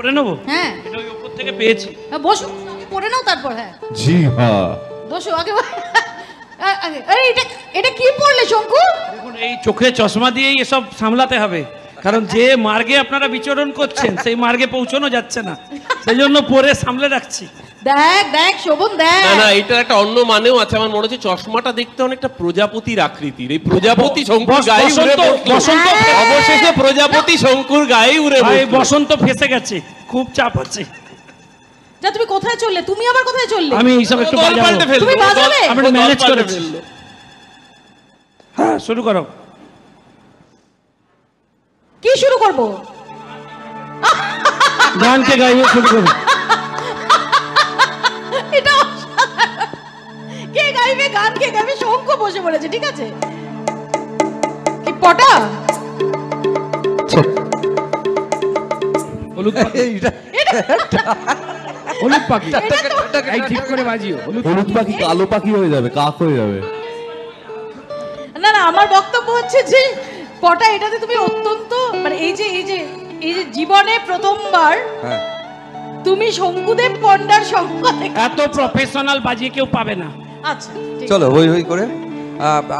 পরে নেবো? হ্যাঁ এটা ওই উপর থেকে পেয়েছি। বসো, আগে পরে নাও তারপর। হ্যাঁ জি হ্যাঁ, বসো আগে। আরে এটা এটা কি পড়লে শঙ্কু? দেখুন, এই চোখে চশমা দিয়েই এসব সামলাতে হবে, কারণ যে মার্গে আপনারা বিচরণ করছেন সেই মার্গে পৌঁছানো যাচ্ছে না, সেই জন্য পরে সামলে রাখছি। দেখ দেখ শোভন দেখ। না না, এটার একটা অন্য মানেও আছে। আমার মনে হচ্ছে চশমাটা দেখতে অনেকটা প্রজাপতির আকৃতির। এই প্রজাপতি শঙ্কুর গায়ে উড়ে পড়লো। বসন্ত অবশেষে প্রজাপতি শঙ্কুর গায়ে উড়ে ভাই, পড়লো। বসন্ত ফেসে গেছে, খুব চাপ আছে। যা, তুমি কোথায় চললে? তুমি আবার কোথায় চললে? আমি এইসব একটু দল বাজাবো। পাল্টে ফেললো। তুমি বাজাবে? আমি ও দল ম্যানেজ পাল্টে করেছি। ফেললো। হ্যাঁ, শুরু করো। কি শুরু করব? গানকে গাইয়ে শুরু করো। এটা কে গাইবে? গান কে গাইবে? শঙ্কু বসে পড়েছে, ঠিক আছে। কি পটা? হলুদ পাখি, হলুদ পাখি, এই ঠিক করে বাজিও। হলুদ পাখি কালো পাখি হয়ে যাবে, কাক হয়ে যাবে। না না, আমার বক্তব্য হচ্ছে যে পটা এটাতে তুমি অত্যন্ত মানে এই যে জীবনে প্রথমবার তুমি শঙ্কুদেব পণ্ডার সঙ্গ এত প্রফেশনাল বাজিয়ে কেউ পাবে না। আচ্ছা ঠিক আছে। চলো হই হই করে